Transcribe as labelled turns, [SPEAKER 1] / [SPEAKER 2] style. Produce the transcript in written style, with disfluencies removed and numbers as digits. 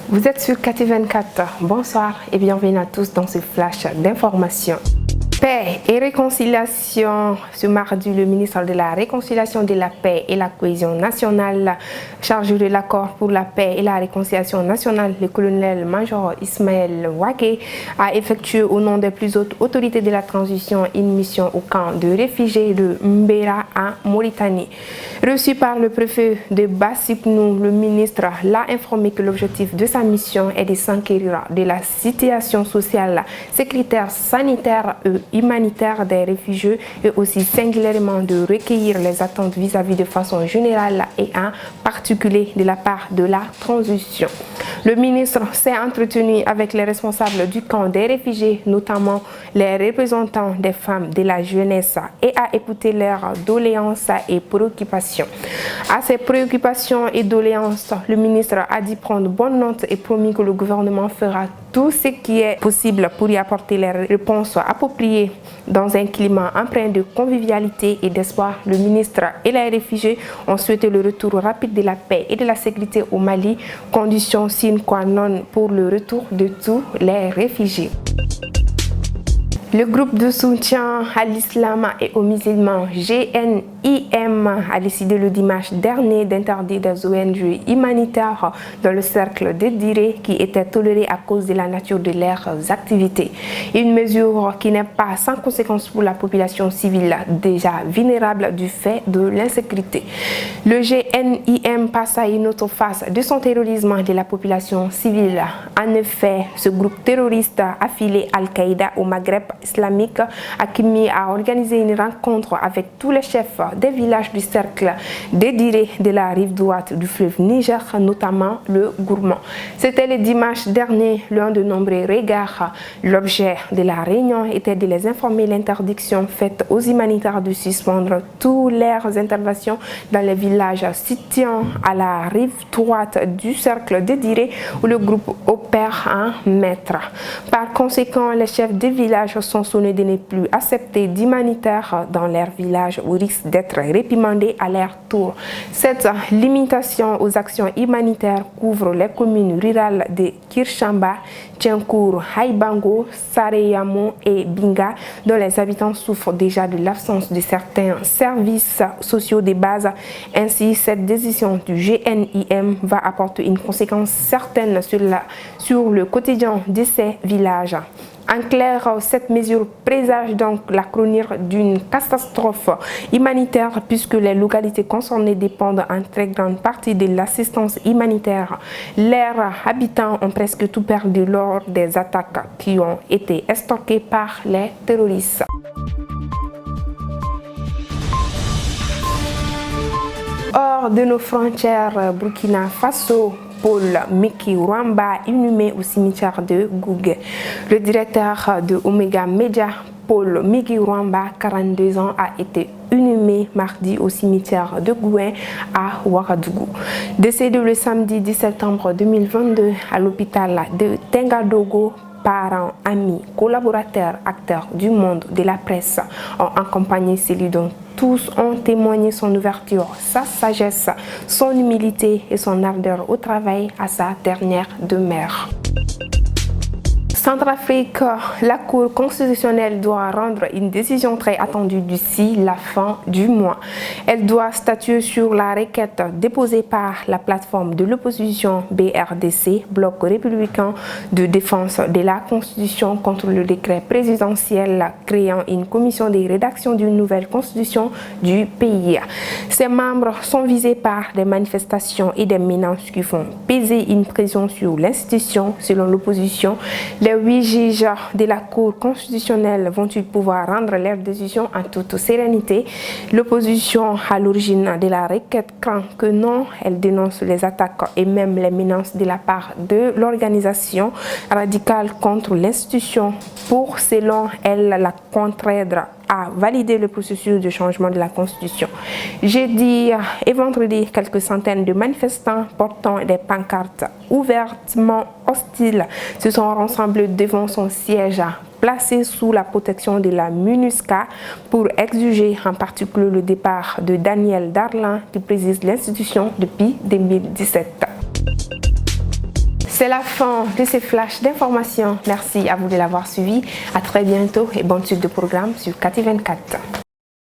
[SPEAKER 1] Vous êtes sur KT24. Bonsoir et bienvenue à tous dans ce flash d'information. Paix et réconciliation. Ce mardi, le ministre de la Réconciliation, de la Paix et la Cohésion nationale, chargé de l'accord pour la paix et la réconciliation nationale, le colonel-major Ismaël Wagué, a effectué au nom des plus hautes autorités de la transition une mission au camp de réfugiés de Mbera en Mauritanie. Reçu par le préfet de Bassipnou, le ministre l'a informé que l'objectif de sa mission est de s'enquérir de la situation sociale, sécuritaire, sanitaire et humanitaire des réfugiés et aussi singulièrement de recueillir les attentes vis-à-vis de façon générale et en particulier de la part de la transition. Le ministre s'est entretenu avec les responsables du camp des réfugiés, notamment les représentants des femmes, de la jeunesse, et a écouté leurs doléances et préoccupations. À ces préoccupations et doléances, le ministre a dit prendre bonne note et promis que le gouvernement fera tout ce qui est possible pour y apporter les réponses appropriées dans un climat empreint de convivialité et d'espoir. Le ministre et les réfugiés ont souhaité le retour rapide de la paix et de la sécurité au Mali, condition sine qua non pour le retour de tous les réfugiés. Le groupe de soutien à l'islam et aux musulmans GNIM a décidé le dimanche dernier d'interdire des ONG humanitaires dans le cercle de Diré qui étaient tolérés à cause de la nature de leurs activités. Une mesure qui n'est pas sans conséquence pour la population civile déjà vulnérable du fait de l'insécurité. Le GNIM passe à une autre phase de son terrorisme de la population civile. En effet, ce groupe terroriste affilié à Al-Qaïda au Maghreb islamique a organisé une rencontre avec tous les chefs des villages du cercle dédiré de la rive droite du fleuve Niger, notamment le Gourmand. C'était le dimanche dernier, l'un de nombreux regards. L'objet de la réunion était de les informer de l'interdiction faite aux humanitaires de suspendre toutes leurs interventions dans les villages situant à la rive droite du cercle dédiré où le groupe opère en maître. Par conséquent, les chefs des villages sont sonnés de ne plus accepter d'humanitaires dans leur village au risque d'être réprimandés à leur tour. Cette limitation aux actions humanitaires couvre les communes rurales de Kirchamba, Tchenkour, Haïbango, Sareyamo et Binga, dont les habitants souffrent déjà de l'absence de certains services sociaux de base. Ainsi, cette décision du GNIM va apporter une conséquence certaine sur le quotidien de ces villages. En clair, cette mesure présage donc la chronique d'une catastrophe humanitaire puisque les localités concernées dépendent en très grande partie de l'assistance humanitaire. Leurs habitants ont presque tout perdu lors des attaques qui ont été estorquées par les terroristes. Hors de nos frontières, Burkina Faso, Paul Miki-Rwamba, inhumé au cimetière de Gougué. Le directeur de Omega Media, Paul Miki-Rwamba, 42 ans, a été inhumé mardi au cimetière de Gouin à Ouagadougou. Décédé le samedi 10 septembre 2022 à l'hôpital de Tengadogo, parents, amis, collaborateurs, acteurs du monde de la presse ont accompagné celui dont tous ont témoigné son ouverture, sa sagesse, son humilité et son ardeur au travail à sa dernière demeure. Centrafrique, la Cour constitutionnelle doit rendre une décision très attendue d'ici la fin du mois. Elle doit statuer sur la requête déposée par la plateforme de l'opposition BRDC, Bloc républicain de défense de la Constitution, contre le décret présidentiel créant une commission de rédaction d'une nouvelle constitution du pays. Ses membres sont visés par des manifestations et des menaces qui font peser une pression sur l'institution. Selon l'opposition, les 8 juges de la Cour constitutionnelle vont-ils pouvoir rendre leurs décisions en toute sérénité? L'opposition à l'origine de la requête craint que non. Elle dénonce les attaques et même les menaces de la part de l'organisation radicale contre l'institution pour, selon elle, la contraindre à valider le processus de changement de la Constitution. Jeudi et vendredi, quelques centaines de manifestants portant des pancartes ouvertement hostiles se sont rassemblés devant son siège placé sous la protection de la MINUSCA pour exiger en particulier le départ de Daniel Darlan qui préside l'institution depuis 2017. C'est la fin de ces flashs d'informations. Merci à vous de l'avoir suivi. À très bientôt et bonne suite de programme sur KT24.